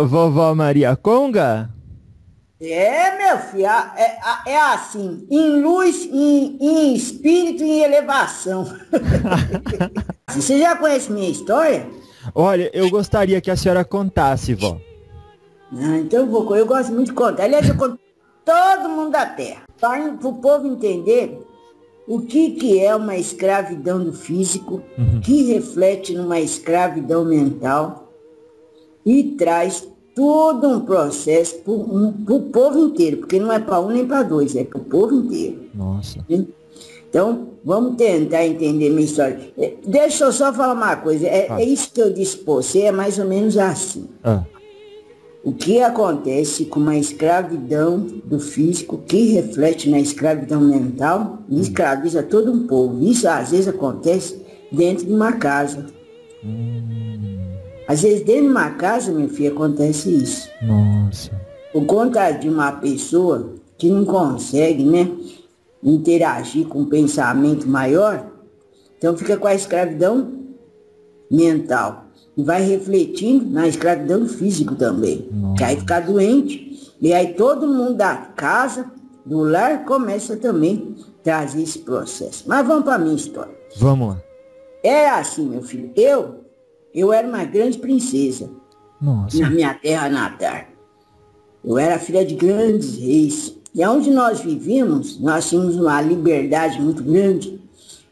Vovó Maria Conga? É, meu filho, é assim, em luz, em espírito e em elevação. Você já conhece minha história? Olha, eu gostaria que a senhora contasse, vó. Ah, então eu gosto muito de contar. Aliás, eu conto todo mundo da Terra, para o povo entender o que é uma escravidão do físico, que reflete numa escravidão mental e traz todo um processo para o povo inteiro, porque não é para um nem para dois, é para o povo inteiro. Nossa. Né? Então, vamos tentar entender minha história. Deixa eu só falar uma coisa, é isso que eu disse para você, é mais ou menos assim. Ah. O que acontece com uma escravidão do físico que reflete na escravidão mental e escraviza todo um povo. Isso às vezes acontece dentro de uma casa. Às vezes dentro de uma casa, meu filho, acontece isso. Nossa. Por conta de uma pessoa que não consegue, né, interagir com um pensamento maior, então fica com a escravidão mental. E vai refletindo na escravidão física também. Que aí fica doente. E aí todo mundo da casa, do lar, começa também a trazer esse processo. Mas vamos para a minha história. Vamos lá. Era assim, meu filho. Eu era uma grande princesa. Nossa. Na minha terra natal. Eu era filha de grandes reis. E onde nós vivíamos, nós tínhamos uma liberdade muito grande.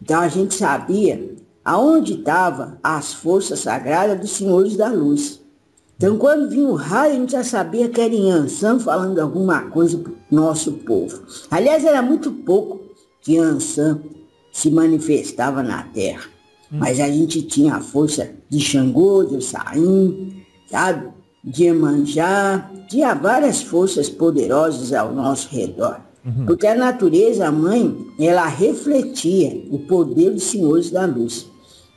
Então a gente sabia aonde estavam as forças sagradas dos senhores da luz. Então, quando vinha o raio, a gente já sabia que era Iansã falando alguma coisa para o nosso povo. Aliás, era muito pouco que Iansã se manifestava na Terra. Mas a gente tinha a força de Xangô, de Ossain, sabe? De Iemanjá, tinha várias forças poderosas ao nosso redor. Porque a natureza, a mãe, ela refletia o poder dos senhores da luz.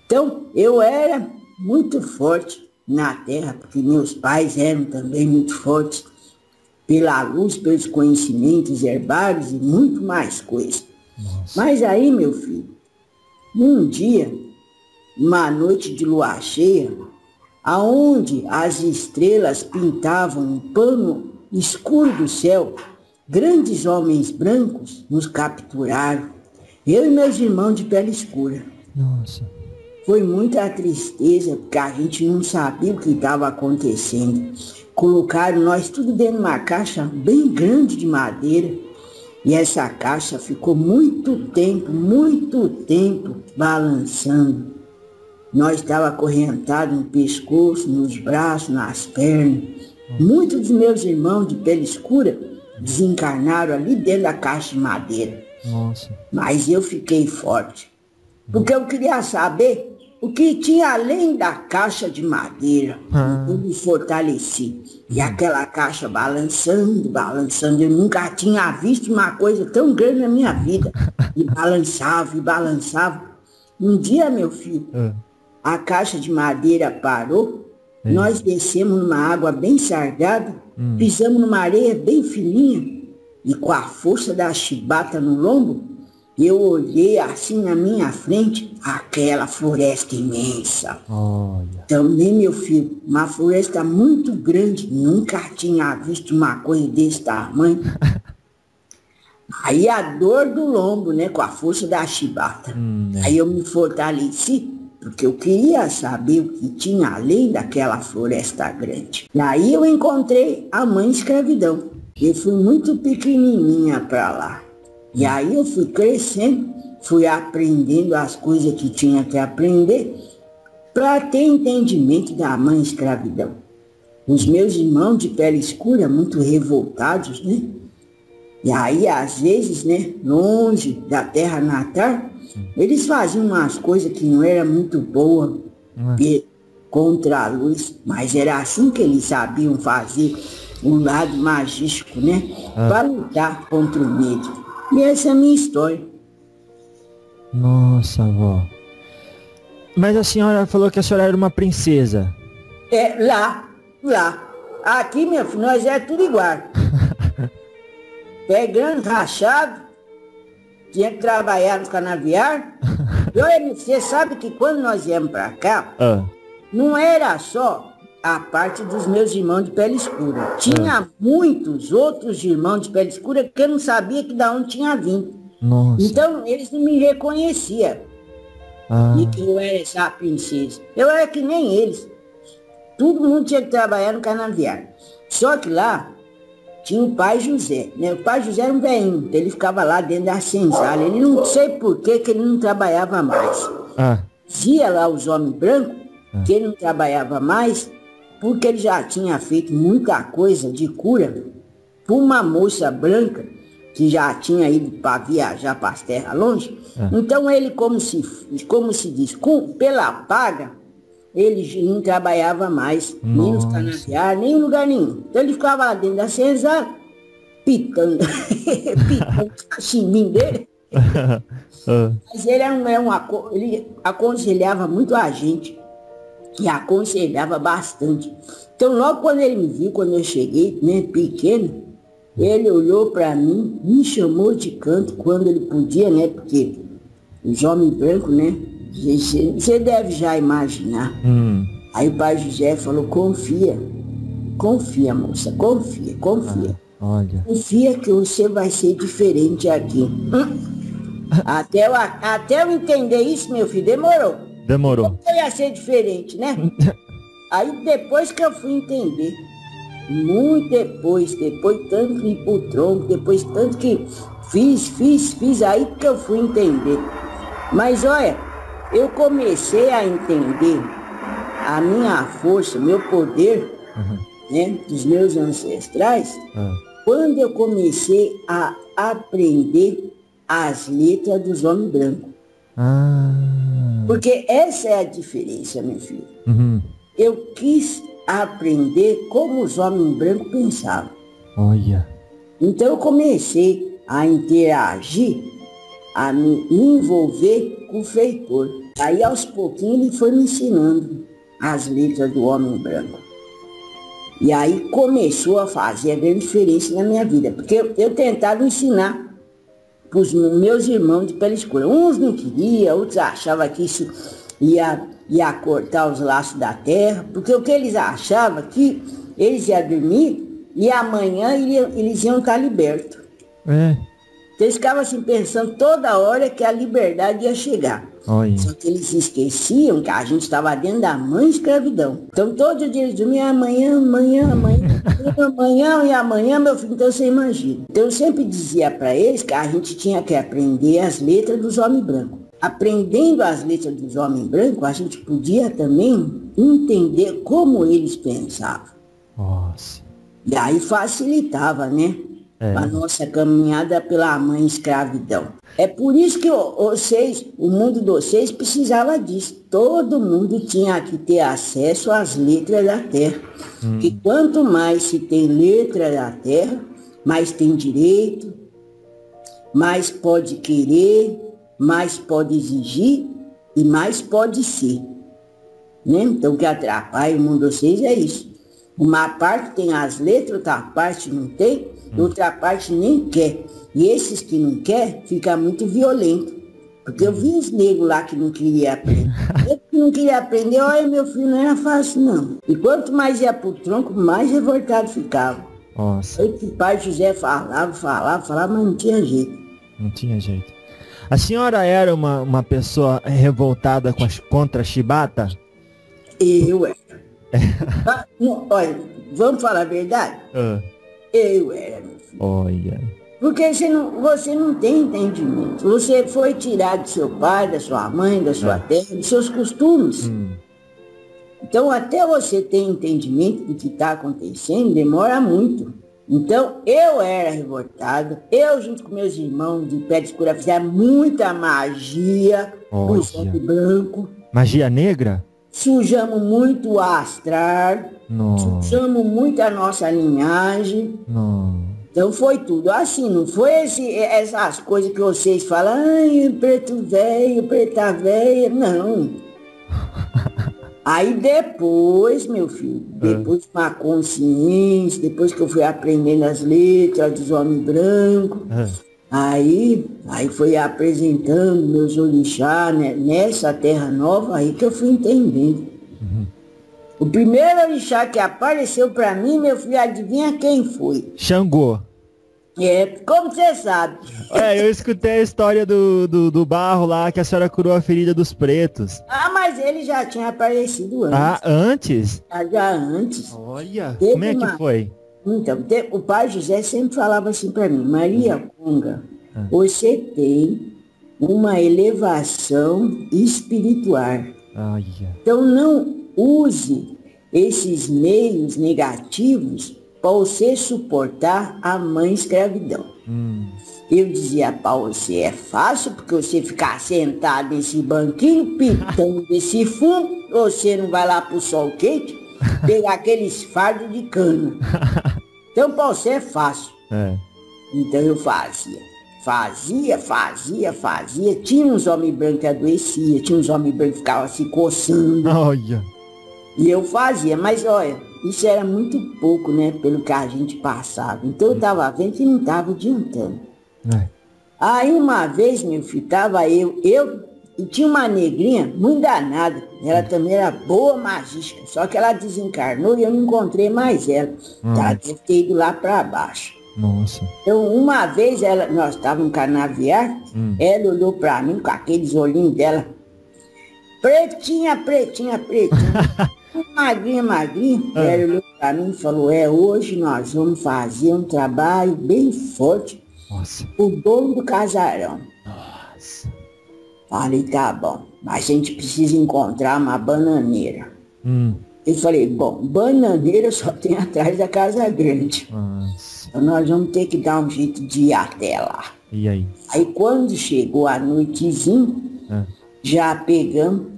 Então, eu era muito forte na Terra, porque meus pais eram também muito fortes pela luz, pelos conhecimentos herbários e muito mais coisas. Mas aí, meu filho, um dia, uma noite de lua cheia, aonde as estrelas pintavam um pano escuro do céu, grandes homens brancos nos capturaram, eu e meus irmãos de pele escura. Nossa. Foi muita tristeza, porque a gente não sabia o que estava acontecendo. Colocaram nós tudo dentro de uma caixa bem grande de madeira, e essa caixa ficou muito tempo balançando. Nós estávamos acorrentados no pescoço, nos braços, nas pernas. Muitos dos meus irmãos de pele escura desencarnaram ali dentro da caixa de madeira. Nossa. Mas eu fiquei forte, porque eu queria saber o que tinha além da caixa de madeira. Eu me fortaleci. E aquela caixa balançando, eu nunca tinha visto uma coisa tão grande na minha vida. E balançava. Um dia, meu filho, a caixa de madeira parou, nós descemos numa água bem sargada, pisamos numa areia bem fininha, e com a força da chibata no lombo, eu olhei assim na minha frente, aquela floresta imensa. Olha. Também, meu filho, uma floresta muito grande, nunca tinha visto uma coisa desse tamanho. Aí a dor do lombo, né, com a força da chibata. Aí eu me fortaleci, porque eu queria saber o que tinha além daquela floresta grande. E aí eu encontrei a mãe escravidão. Eu fui muito pequenininha para lá. E aí eu fui crescendo, fui aprendendo as coisas que tinha que aprender para ter entendimento da mãe escravidão. Os meus irmãos de pele escura, muito revoltados, né? E aí, às vezes, né, longe da terra natal, eles faziam umas coisas que não eram muito boas contra a luz, mas era assim que eles sabiam fazer o lado magístico, né? Para lutar contra o medo. E essa é a minha história. Nossa, avó. Mas a senhora falou que a senhora era uma princesa. É, lá. Aqui, meu filho, nós é tudo igual. Pegando rachado, tinha que trabalhar no canaviário. E olha, você sabe que quando nós viemos pra cá, não era só a parte dos meus irmãos de pele escura. Tinha muitos outros irmãos de pele escura que eu não sabia que da onde tinha vindo. Nossa. Então, eles não me reconheciam. E que eu era essa princesa. Eu era que nem eles. Todo mundo tinha que trabalhar no canaviário. Só que lá tinha o pai José, né? O pai José era um velhinho, ele ficava lá dentro da senzala. Ele não sei por que ele não trabalhava mais. Dizia lá os homens brancos que ele não trabalhava mais porque ele já tinha feito muita coisa de cura por uma moça branca que já tinha ido para viajar para as terras longe. Então ele, como se diz, pela paga, ele não trabalhava mais, nem nos canaviários, nem em lugar nenhum. Então ele ficava lá dentro da senzala, pitando o cachimbinho dele. Mas ele ele aconselhava muito a gente, e aconselhava bastante. Então logo quando ele me viu, quando eu cheguei, né, pequeno, ele olhou para mim, me chamou de canto quando ele podia, né, porque os homens brancos, né, você deve já imaginar. Aí o pai José falou, confia, moça, confia. Olha. Confia que você vai ser diferente aqui. Até eu entender isso, meu filho, demorou. Como eu ia ser diferente, né? Aí depois que eu fui entender, muito depois tanto que ir pro tronco, depois tanto que fiz, aí que eu fui entender. Mas olha, eu comecei a entender a minha força, meu poder, né, dos meus ancestrais, quando eu comecei a aprender as letras dos homens brancos. Porque essa é a diferença, meu filho. Eu quis aprender como os homens brancos pensavam. Olha. Então eu comecei a interagir, a me envolver com o feitor. Aí aos pouquinhos ele foi me ensinando as letras do homem branco. E aí começou a fazer a grande diferença na minha vida. Porque eu tentava ensinar para os meus irmãos de pele escura. Uns não queriam, outros achavam que isso ia cortar os laços da terra. Porque o que eles achavam que eles iam dormir e amanhã eles iam estar libertos. Eles ficavam assim pensando toda hora que a liberdade ia chegar. Olha. Só que eles esqueciam que a gente estava dentro da mãe escravidão. Então todo dia eles dormiam amanhã, meu filho, então você imagina. Então eu sempre dizia para eles que a gente tinha que aprender as letras dos homens brancos. Aprendendo as letras dos homens brancos, a gente podia também entender como eles pensavam. Nossa. E aí facilitava, né? A nossa caminhada pela mãe escravidão. É por isso que o mundo de vocês precisava disso. Todo mundo tinha que ter acesso às letras da terra. Que quanto mais se tem letra da terra, mais tem direito, mais pode querer, mais pode exigir e mais pode ser. Né? Então o que atrapalha o mundo de vocês é isso. Uma parte tem as letras, outra parte não tem, outra parte nem quer. E esses que não quer, fica muito violento. Porque eu vi os negros lá que não queriam aprender. Eu que não queria aprender, olha, meu filho, não era fácil, não. E quanto mais ia pro tronco, mais revoltado ficava. Nossa. Aí que o pai José falava, mas não tinha jeito. Não tinha jeito. A senhora era uma pessoa revoltada contra a chibata? Eu era. Olha, vamos falar a verdade? Eu era, meu filho. Olha. Porque você não tem entendimento. Você foi tirado do seu pai, da sua mãe, da sua terra, dos seus costumes. Então, até você ter entendimento do que está acontecendo, demora muito. Então, eu era revoltada. Eu, junto com meus irmãos de pele escura, fizeram muita magia com o sangue branco. Magia negra? Sujamos muito o astral. Sujamos muito a nossa linhagem. Então foi tudo assim, não foi essas coisas que vocês falam, ai, preto velho, preta velha, não. Aí depois, meu filho, depois com a consciência, depois que eu fui aprendendo as letras dos homens brancos, aí foi apresentando meus orixás, né, nessa terra nova, aí que eu fui entendendo. O primeiro orixá que apareceu para mim, meu filho, adivinha quem foi? Xangô. É, como você sabe? Eu escutei a história do barro lá, que a senhora curou a ferida dos pretos. Ah, mas ele já tinha aparecido antes. Ah, antes? Já antes. Olha, Teve como é que foi? Então, o pai José sempre falava assim para mim, Maria Conga, você tem uma elevação espiritual. Então não use esses meios negativos para você suportar a mãe escravidão. Eu dizia para você, é fácil porque você ficar sentado nesse banquinho, pitando desse fundo, você não vai lá pro sol quente, pegar aqueles fardos de cana. Então para você é fácil. Então eu fazia. Tinha uns homens brancos que adoeciam, tinha uns homens brancos que ficavam se coçando. Olha. E eu fazia, mas olha, isso era muito pouco, né, pelo que a gente passava. Então eu tava vendo que não tava adiantando. Aí uma vez, meu filho, tava eu e tinha uma negrinha muito danada. Ela também era boa magística, só que ela desencarnou e eu não encontrei mais ela. Ela deve ter ido lá para baixo. Nossa. Então, uma vez nós estávamos no canaviar, ela olhou para mim com aqueles olhinhos dela. Pretinha. magrinha. Ela olhou para mim e falou, hoje nós vamos fazer um trabalho bem forte. Nossa. O dono do casarão. Nossa. Falei, tá bom, mas a gente precisa encontrar uma bananeira. Eu falei, bom, bananeira só tem atrás da Casa Grande. Nossa. Então nós vamos ter que dar um jeito de ir até lá. E aí? Aí quando chegou a noitezinha, já pegamos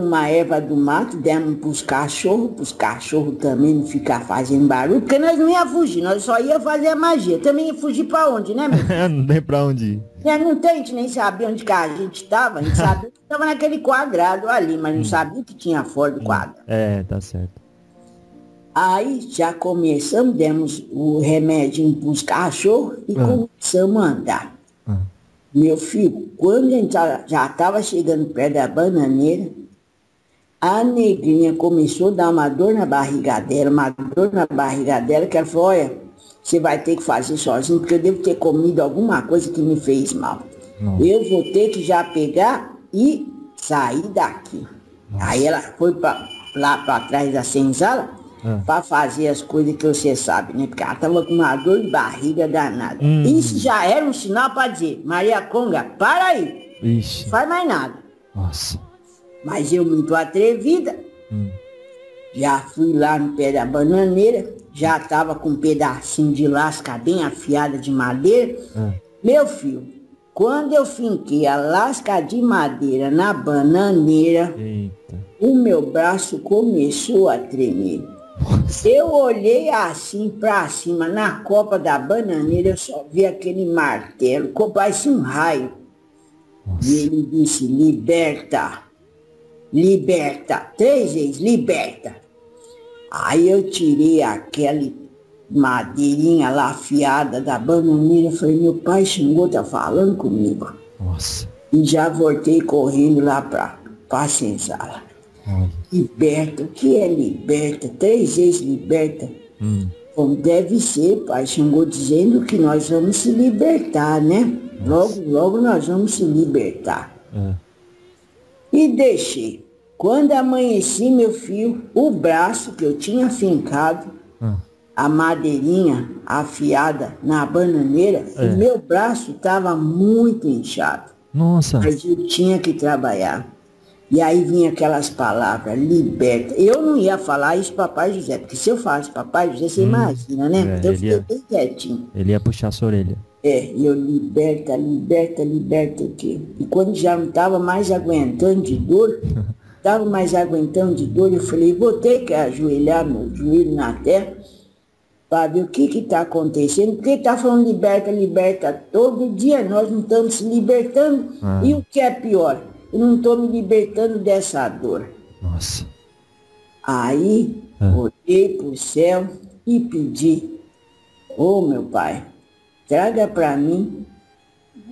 uma erva do mato, demos pros cachorros também não ficar fazendo barulho, porque nós não ia fugir, nós só ia fazer magia. Também ia fugir pra onde, né, meu filho? Não tem pra onde ir. Não tem, a gente nem sabia onde que a gente estava, a gente sabia que estava naquele quadrado ali, mas não sabia que tinha fora do quadrado. Tá certo. Aí já começamos, demos o remédio pros cachorros e começamos a andar. Meu filho, quando a gente já estava chegando perto da bananeira, a negrinha começou a dar uma dor na barriga dela, que ela falou, olha, você vai ter que fazer sozinho, porque eu devo ter comido alguma coisa que me fez mal. Eu vou ter que já pegar e sair daqui. Aí ela foi lá para trás da senzala, para fazer as coisas que você sabe, né? Porque ela estava com uma dor de barriga danada. Isso já era um sinal para dizer, Maria Conga, para aí. Ixi. Não faz mais nada. Nossa. Mas eu, muito atrevida, já fui lá no pé da bananeira, já estava com um pedacinho de lasca bem afiada de madeira. Meu filho, quando eu finquei a lasca de madeira na bananeira, o meu braço começou a tremer. Eu olhei assim pra cima, na copa da bananeira, eu só vi aquele martelo, parecia um raio. E ele disse, liberta, 3 vezes, liberta. Aí eu tirei aquela madeirinha lá afiada da bananeira, falei, meu pai Xangô tá falando comigo. Nossa. E já voltei correndo lá pra senzala. Liberta, o que é liberta? 3 vezes liberta. Como deve ser, pai Xangô dizendo que nós vamos se libertar, né? Logo nós vamos se libertar. E deixei. Quando amanheci, meu filho, o braço que eu tinha fincado, a madeirinha afiada na bananeira, o meu braço estava muito inchado. Nossa. Mas eu tinha que trabalhar. E aí vinha aquelas palavras, liberta. Eu não ia falar isso para Papai José, porque se eu falasse Papai José, você imagina, né? Então eu fiquei bem quietinho. Ele ia puxar a sua orelha. E eu liberta o quê? E quando já não estava mais aguentando de dor, eu falei, vou ter que ajoelhar meu joelho na terra para ver o que está acontecendo, porque está falando liberta, todo dia nós não estamos se libertando. E o que é pior? Eu não estou me libertando dessa dor. Nossa. Aí, olhei para o céu e pedi, meu pai, traga para mim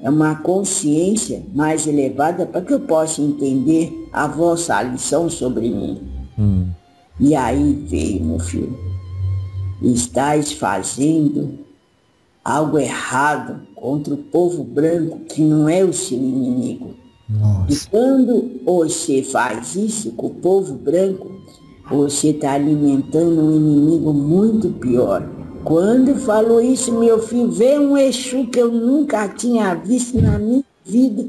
uma consciência mais elevada para que eu possa entender a vossa lição sobre mim. E aí veio, meu filho, estás fazendo algo errado contra o povo branco que não é o seu inimigo. Nossa. E quando você faz isso com o povo branco, você está alimentando um inimigo muito pior. Quando falou isso, meu filho, veio um Exu que eu nunca tinha visto na minha vida,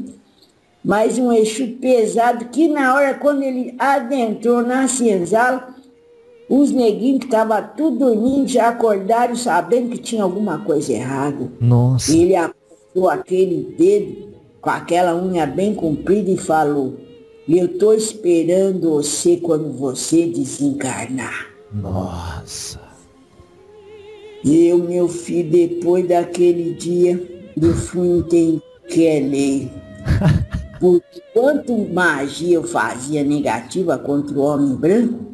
mas um Exu pesado que na hora, quando ele adentrou na senzala, os neguinhos que estavam tudo dormindo já acordaram sabendo que tinha alguma coisa errada. Nossa. Ele apontou aquele dedo com aquela unha bem comprida e falou: eu estou esperando você quando você desencarnar. Nossa. Eu, meu filho, depois daquele dia, eu fui entender que é lei. Porque quanto magia eu fazia negativa contra o homem branco,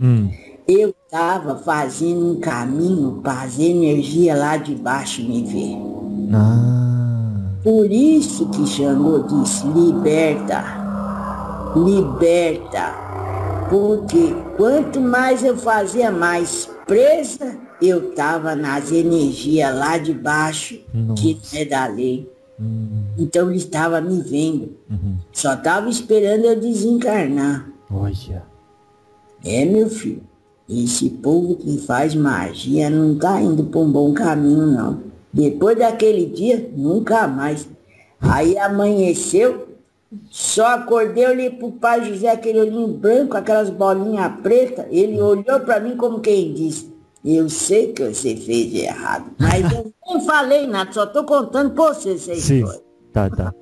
eu estava fazendo um caminho para as energias lá de baixo me ver. Por isso que Xangô disse, liberta, liberta. Porque quanto mais eu fazia, mais presa eu estava nas energias lá de baixo, que não é da lei. Então ele estava me vendo. Só estava esperando eu desencarnar. Olha. É, meu filho. Esse povo que faz magia não está indo para um bom caminho, não. Depois daquele dia, nunca mais. Aí amanheceu, só acordei, olhei pro pai José, aquele olhinho branco, aquelas bolinhas pretas. Ele olhou para mim como quem disse: eu sei que você fez de errado, mas eu nem falei nada, só tô contando pra você essa história. Tá.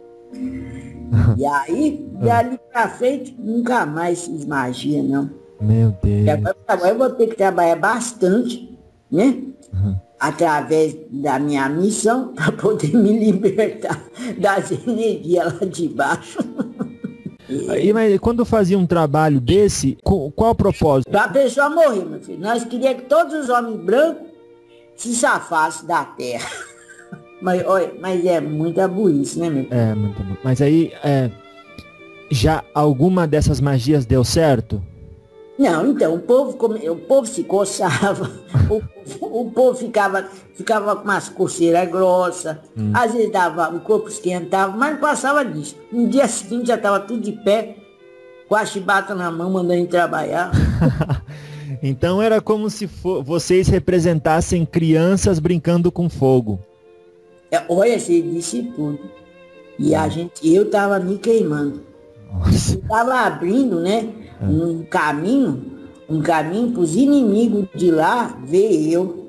E aí, dali pra frente, nunca mais fiz magia, não. Meu Deus. E agora eu vou ter que trabalhar bastante, né? Através da minha missão, para poder me libertar das energias lá de baixo. Mas quando fazia um trabalho desse, qual o propósito? Para a pessoa morrer, meu filho. Nós queríamos que todos os homens brancos se safassem da terra. Mas, olha, mas é muita burrice, né, meu filho? É, muito bom. Mas aí, já alguma dessas magias deu certo? Não, então, o povo se coçava, o povo ficava com umas coceiras grossas, às vezes o corpo esquentava, mas não passava disso. No dia seguinte já estava tudo de pé, com a chibata na mão, mandando ir trabalhar. Então era como se vocês representassem crianças brincando com fogo. Olha, você disse tudo. E eu estava me queimando. Nossa. Estava abrindo, né? Um caminho para os inimigos de lá ver eu.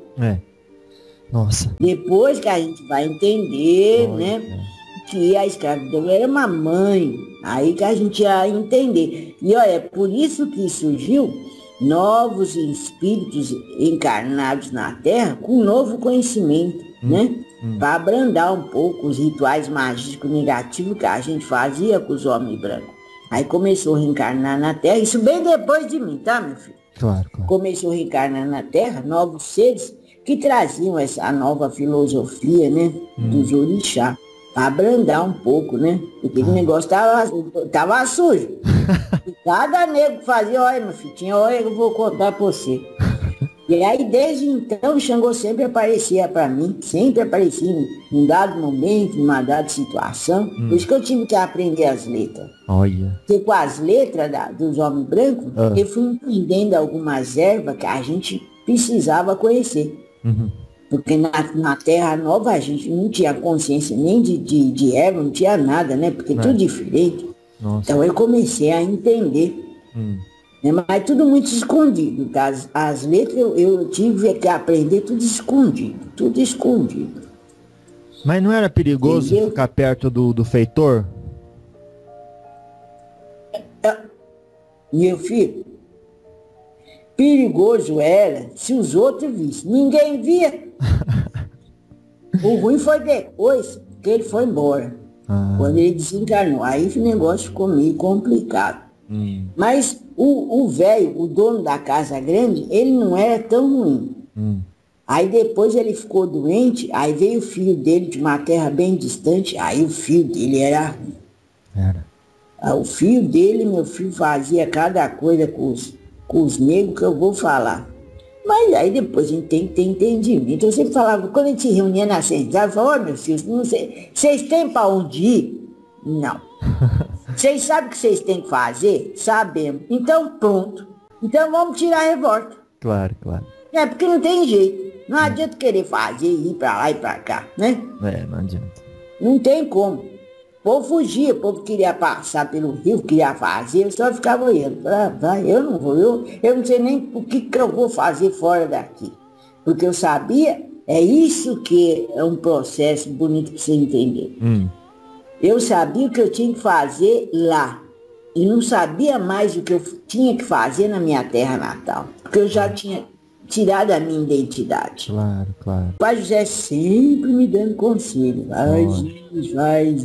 Nossa. Depois que a gente vai entender, né? Que a escravidão era uma mãe. Aí que a gente ia entender. E olha, por isso que surgiu novos espíritos encarnados na Terra com novo conhecimento, né? Para abrandar um pouco os rituais mágicos negativos que a gente fazia com os homens brancos. Aí começou a reencarnar na Terra, isso bem depois de mim, tá, meu filho? Claro. Começou a reencarnar na Terra novos seres que traziam essa nova filosofia, né, dos orixás, para abrandar um pouco, né? Porque o negócio tava sujo. E cada nego que fazia, olha, meu filho, olha, eu vou contar para você. E aí, desde então, o Xangô sempre aparecia para mim, sempre aparecia em um dado momento, numa dada situação. Por isso que eu tive que aprender as letras. Olha. Porque com as letras dos homens brancos, eu fui entendendo algumas ervas que a gente precisava conhecer. Porque na Terra Nova a gente não tinha consciência nem de erva, não tinha nada, né? Porque tudo diferente. Nossa. Então eu comecei a entender. Mas tudo muito escondido. Tá? As letras eu tive que aprender tudo escondido. Mas não era perigoso ficar perto do feitor? Meu filho, perigoso era se os outros vissem. Ninguém via. O ruim foi depois que ele foi embora. Quando ele desencarnou. Aí o negócio ficou meio complicado. Mas o velho, o dono da casa grande, ele não era tão ruim. Aí depois ele ficou doente, aí veio o filho dele de uma terra bem distante, aí o filho dele era ruim. O filho dele, meu filho, fazia cada coisa com com os negros que eu vou falar. Mas aí depois a gente tem que ter entendimento. Então eu sempre falava, quando a gente se reunia na senzala, eu falava, ó, meus filhos, não sei, vocês têm para onde ir? Não. Vocês sabem o que vocês têm que fazer? Sabemos. Então pronto. Então vamos tirar a revolta. Claro, claro. É, porque não tem jeito. Não adianta querer fazer, ir para lá e para cá, né? Não adianta. Não tem como. O povo fugia, o povo queria passar pelo rio, queria fazer, eu só ficava olhando. Vai, eu não vou, eu não sei nem o que eu vou fazer fora daqui. Porque eu sabia, é isso que é um processo bonito para você entender. Eu sabia o que eu tinha que fazer lá. E não sabia mais o que eu tinha que fazer na minha terra natal. Porque eu já tinha tirado a minha identidade. Claro, claro. O pai José sempre me dando conselho. Faz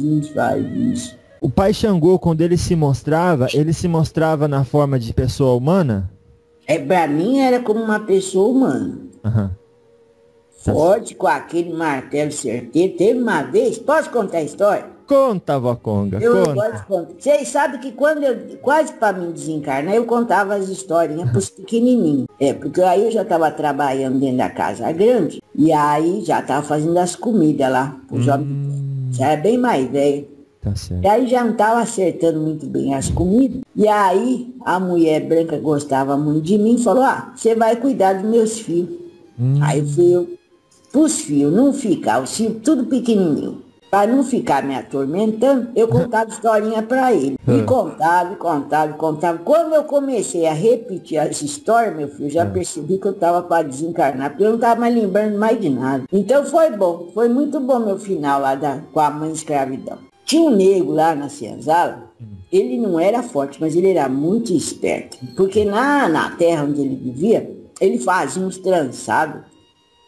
isso. O pai Xangô, quando ele se mostrava na forma de pessoa humana? Pra mim era como uma pessoa humana. Uhum. Forte, com aquele martelo certeiro. Teve uma vez, posso contar a história? Conta, vó Conga, Eu conta. gosto de contar. Vocês sabem que quando eu, quase para me desencarnar, eu contava as historinhas pros pequenininhos. Porque aí eu já estava trabalhando dentro da casa grande, e aí já estava fazendo as comidas lá, pro jovem. Já era bem mais velho. Tá certo. E aí já não estava acertando muito bem as comidas. E aí a mulher branca gostava muito de mim e falou, você vai cuidar dos meus filhos. Aí fui eu pros filhos, não ficar, os filhos tudo pequenininho. Para não ficar me atormentando, eu contava historinha para ele. E contava. Quando eu comecei a repetir as histórias, meu filho, já percebi que eu estava para desencarnar, porque eu não estava mais lembrando mais de nada. Então foi bom, foi muito bom meu final lá com a mãe escravidão. Tinha um negro lá na senzala, ele não era forte, mas ele era muito esperto. Porque na terra onde ele vivia, ele fazia uns trançados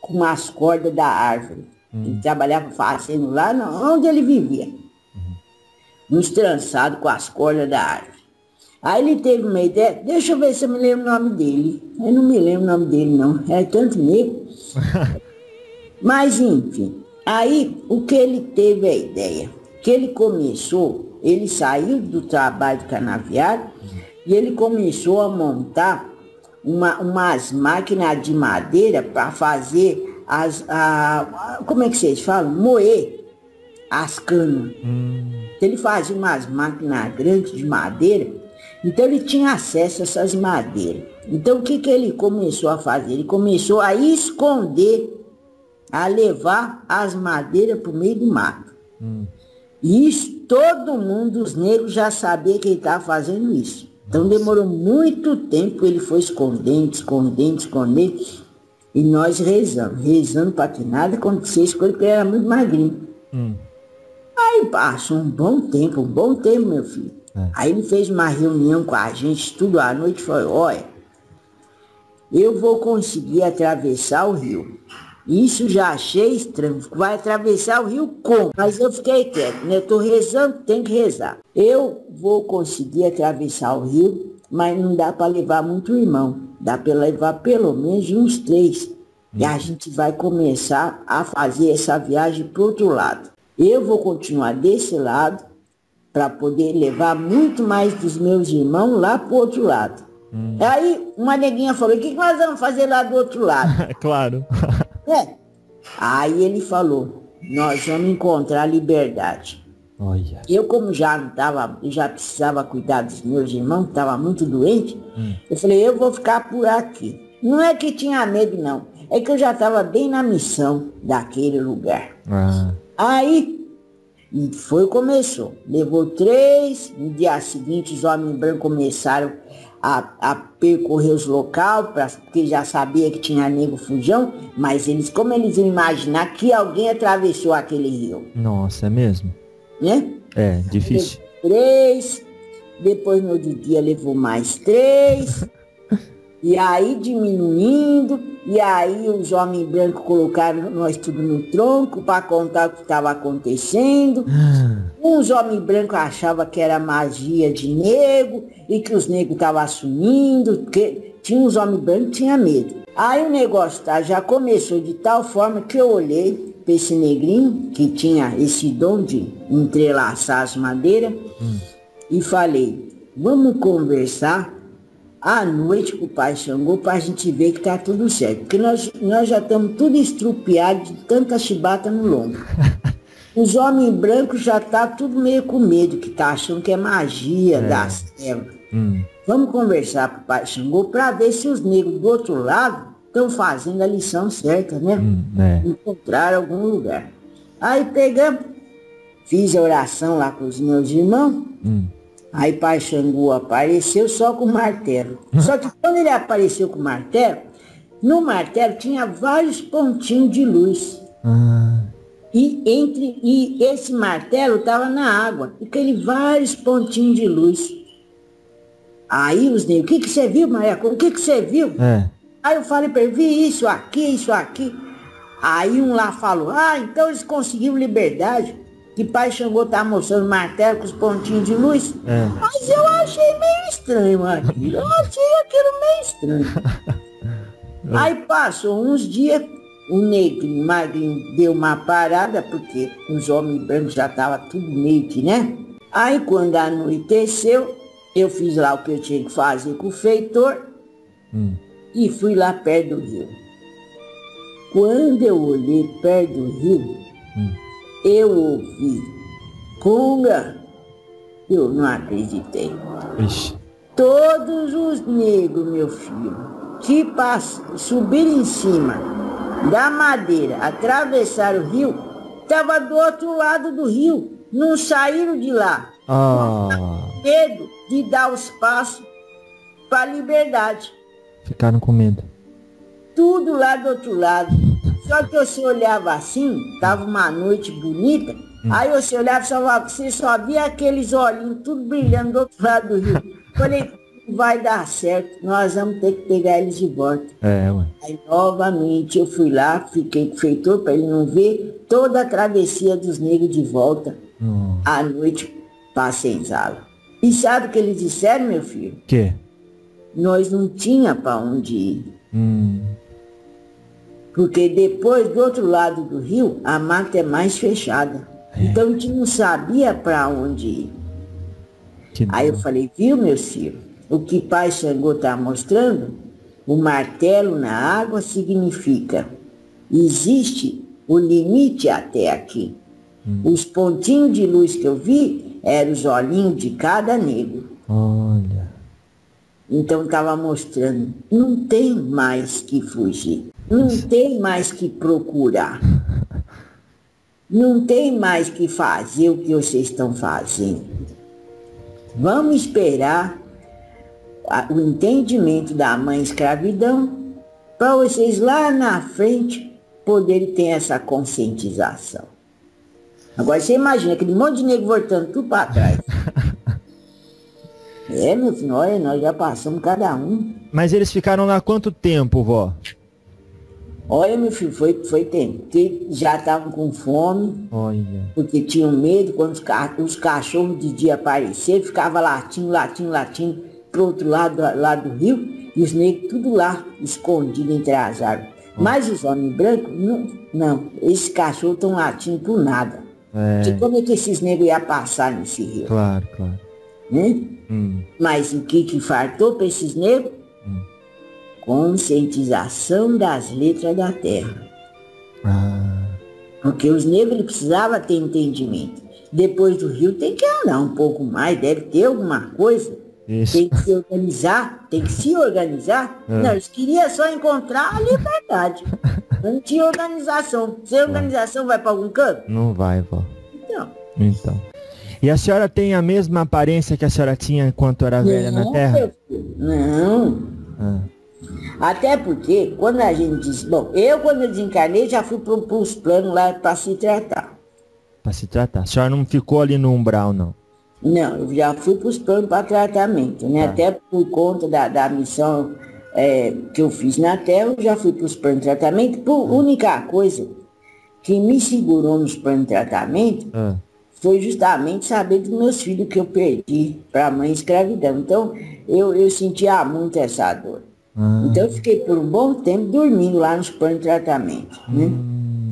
com as cordas da árvore. Ele trabalhava fazendo lá onde ele vivia. Uns trançados com as cordas da árvore. Aí ele teve uma ideia, deixa eu ver se eu me lembro o nome dele. Eu não me lembro o nome dele não, é tanto negro. Mas enfim, aí o que ele teve a ideia? Que ele começou, ele saiu do trabalho de canaviário e ele começou a montar umas máquinas de madeira para fazer como é que vocês falam? Moer as canas. Ele fazia umas máquinas grandes de madeira, então ele tinha acesso a essas madeiras. Então o que ele começou a fazer? Ele começou a esconder, a levar as madeiras para o meio do mato. E isso, todo mundo, os negros já sabia que ele estava fazendo isso. Então demorou muito tempo, ele foi escondendo. E nós rezando para que nada acontecesse com ele, porque ele era muito magrinho. Aí passou um bom tempo, meu filho. Aí ele fez uma reunião com a gente, tudo à noite, e falou, olha, eu vou conseguir atravessar o rio. Isso já achei estranho, vai atravessar o rio como? Mas eu fiquei quieto, né? Eu tô rezando, tem que rezar. Eu vou conseguir atravessar o rio, mas não dá para levar muito irmão. Dá para levar pelo menos uns 3. E a gente vai começar a fazer essa viagem pro outro lado. Eu vou continuar desse lado para poder levar muito mais dos meus irmãos lá pro outro lado. Aí uma neguinha falou, o que nós vamos fazer lá do outro lado? Claro. Aí ele falou, nós vamos encontrar liberdade. Olha. Eu, como já não estava, já precisava cuidar dos meus irmãos, estava muito doente, eu falei, eu vou ficar por aqui. Não é que tinha medo, não. É que eu já estava bem na missão daquele lugar. Aí, começou. Levou 3, no dia seguinte os homens brancos começaram a percorrer os locais, porque já sabia que tinha nego fujão, mas como eles iam imaginar que alguém atravessou aquele rio? Nossa, é mesmo? Né? É, difícil. 3, depois no outro dia levou mais 3, e aí diminuindo, e aí os homens brancos colocaram nós tudo no tronco para contar o que estava acontecendo. Uns homens brancos achavam que era magia de nego, e que os negros estavam assumindo, porque tinha uns homens brancos que tinham medo. Aí o negócio já começou de tal forma que eu olhei para esse negrinho, que tinha esse dom de entrelaçar as madeiras, e falei, vamos conversar à noite com o pai Xangô para a gente ver que tá tudo certo. Porque nós já estamos tudo estrupiados de tanta chibata no lombo. Os homens brancos já tá tudo meio com medo, que tá achando que é magia das trevas. Vamos conversar com o pai Xangô para ver se os negros do outro lado estão fazendo a lição certa, né? Encontrar algum lugar. Aí pegamos, fiz a oração lá com os meus irmãos. Aí pai Xangô apareceu só com o martelo. Só que quando ele apareceu com o martelo, no martelo tinha vários pontinhos de luz. E esse martelo estava na água, e aquele vários pontinhos de luz. Aí os negros, o que você viu, Maria? O que você viu? Aí eu falei para ele, vi isso aqui, isso aqui. Aí um lá falou, então eles conseguiram liberdade, que pai Xangô tá mostrando martelo com os pontinhos de luz. Mas eu achei meio estranho aquilo, eu achei aquilo meio estranho. Aí passou uns dias, o negrinho, magrinho, deu uma parada, porque os homens brancos já estavam tudo meio que, né? Aí quando anoiteceu, eu fiz lá o que eu tinha que fazer com o feitor e fui lá perto do rio. Quando eu olhei perto do rio, eu ouvi conga, eu não acreditei. Todos os negros, meu filho, que subiram em cima da madeira, atravessaram o rio, estavam do outro lado do rio, não saíram de lá. Medo de dar os passos para a liberdade. Ficaram com medo. Tudo lá do outro lado. Só que você olhava assim, tava uma noite bonita, aí você olhava e você só via aqueles olhinhos tudo brilhando do outro lado do rio. Falei, vai dar certo, nós vamos ter que pegar eles de volta. Aí novamente eu fui lá, fiquei com o feitor para ele não ver toda a travessia dos negros de volta. À noite, para a senzala. E sabe o que eles disseram, meu filho? Que? Nós não tinha para onde ir. Porque depois, do outro lado do rio, a mata é mais fechada. Então a gente não sabia para onde ir. Aí eu falei, viu, meu filho? O que pai Xangô está mostrando, o martelo na água significa, existe o limite até aqui. Os pontinhos de luz que eu vi eram os olhinhos de cada negro. Olha. Então estava mostrando, não tem mais que fugir, não tem mais que procurar, não tem mais que fazer o que vocês estão fazendo. Vamos esperar o entendimento da mãe escravidão para vocês lá na frente poderem ter essa conscientização. Agora você imagina aquele monte de negro voltando tudo para trás. Meu filho, olha, nós já passamos cada um. Mas eles ficaram lá quanto tempo, vó? Olha, meu filho, foi tempo. Porque já estavam com fome. Olha. Porque tinham medo quando os cachorros de dia apareceram, ficava latindo pro outro lado lá do rio, e os negros tudo lá, escondidos entre as árvores. Mas os homens brancos, não, esses cachorros estão latindo por nada. Porque como é que esses negros iam passar nesse rio? Claro. Né? Mas o que fartou para esses negros? Conscientização das letras da terra. Porque os negros ele precisava ter entendimento. Depois do rio tem que andar um pouco mais, deve ter alguma coisa. Isso. Tem que se organizar. Não, eles queriam só encontrar a liberdade. Não tinha organização. Sem organização vai para algum canto? Não vai, vó. Então. E a senhora tem a mesma aparência que a senhora tinha enquanto era velha na Terra? Não. Até porque, quando a gente diz... Bom, quando eu desencarnei, já fui para os planos lá para se tratar. Para se tratar. A senhora não ficou ali no umbral, não? Não, eu já fui para os planos para tratamento, né? Até por conta da missão que eu fiz na Terra, eu já fui para os planos de tratamento. A única coisa que me segurou nos planos de tratamento foi justamente saber dos meus filhos que eu perdi para a mãe escravidão. Então, eu sentia muito essa dor. Então, eu fiquei por um bom tempo dormindo lá nos planos de tratamento, né?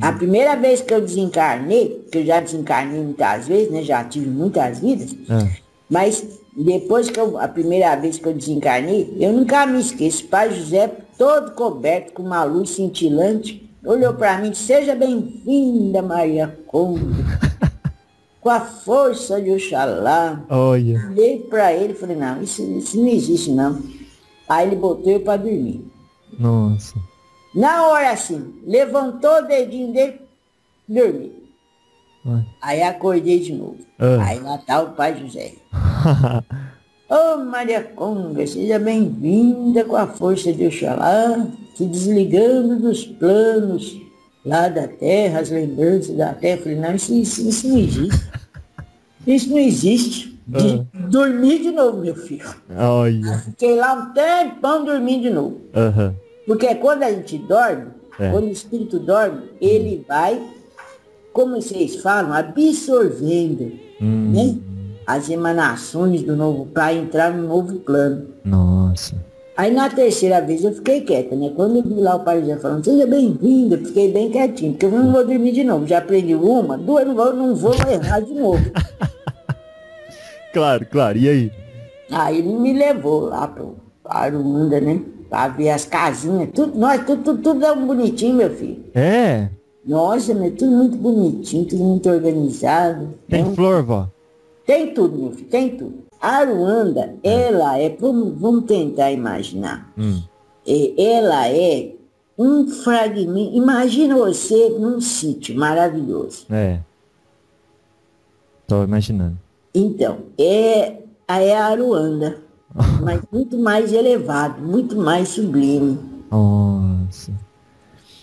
A primeira vez que eu desencarnei, que eu já desencarnei muitas vezes, né? Já tive muitas vidas, mas Depois a primeira vez que eu desencarnei, eu nunca me esqueço. O pai José, todo coberto com uma luz cintilante, olhou para mim e disse: seja bem-vinda, Maria Conde. Com a força de Oxalá. Olha. Olhei para ele e falei: não, isso não existe não. Aí ele botou eu para dormir. Nossa. Na hora assim, levantou o dedinho dele, dormi. Aí acordei de novo. Aí lá tá o pai José. Ô Maria Conga, seja bem-vinda com a força de Oxalá, se desligando dos planos lá da terra, as lembranças da terra. Eu falei: não, isso não existe. Isso não existe. Dormi de novo, meu filho. Olha. Fiquei lá um tempão dormindo de novo. Porque quando a gente dorme, quando o espírito dorme, ele vai, como vocês falam, absorvendo, né? As emanações do novo para entrar no novo plano. Nossa. Aí na terceira vez eu fiquei quieta, né? Quando eu vi lá o pai José falando: seja bem-vindo, eu fiquei bem quietinho, porque eu não vou dormir de novo. Já aprendi uma, duas, não vou errar de novo. Claro. E aí? Aí ele me levou lá pro Aruanda, né? Pra ver as casinhas. Tudo é bonitinho, meu filho. É? Nossa, mas tudo muito bonitinho, tudo muito organizado. Tem flor, vó? Tem tudo, meu filho, tem tudo. A Aruanda, ela é, vamos tentar imaginar. Ela é um fragmento. Imagina você num sítio maravilhoso. Tô imaginando. Então, é a Aruanda, mas muito mais elevado, muito mais sublime. Nossa.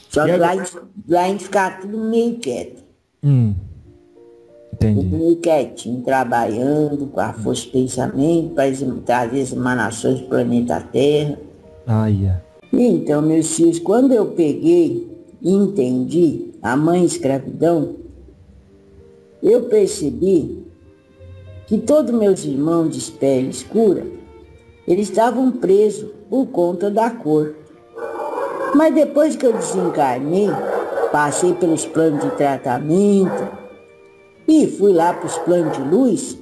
Só que lá a gente fica tudo meio quieto. Entendi. Tudo meio quietinho, trabalhando com a força do pensamento para trazer as emanações do planeta Terra. Então, meus filhos, quando eu peguei e entendi a mãe escravidão, eu percebi que todos meus irmãos de pele escura, eles estavam presos por conta da cor. Mas depois que eu desencarnei, passei pelos planos de tratamento e fui lá para os planos de luz,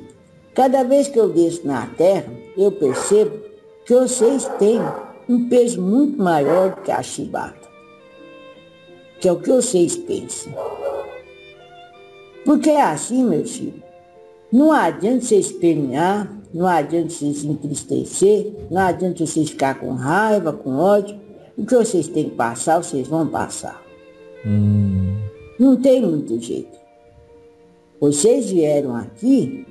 cada vez que eu desço na Terra, eu percebo que vocês têm um peso muito maior do que a chibata, que é o que vocês pensam. Porque é assim, meus filhos. Não adianta vocês espernear, não adianta vocês entristecer, não adianta vocês ficar com raiva, com ódio. O que vocês têm que passar, vocês vão passar. Não tem muito jeito. Vocês vieram aqui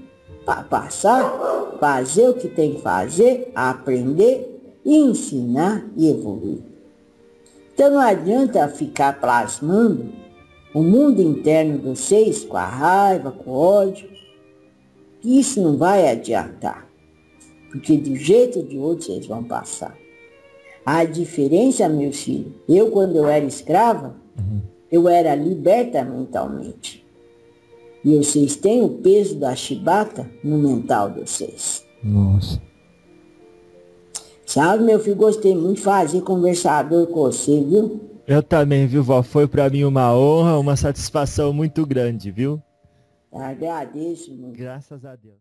para passar, fazer o que tem que fazer, aprender, ensinar e evoluir. Então não adianta ficar plasmando o mundo interno de vocês com a raiva, com o ódio. Isso não vai adiantar, porque de um jeito ou de outro vocês vão passar. A diferença, meus filhos, quando eu era escrava, eu era liberta mentalmente. E vocês têm o peso da chibata no mental de vocês. Nossa. Sabe, meu filho, gostei muito de fazer conversador com você, viu? Eu também, viu, vó? Foi pra mim uma honra, uma satisfação muito grande, viu? Agradeço, meu. Graças a Deus.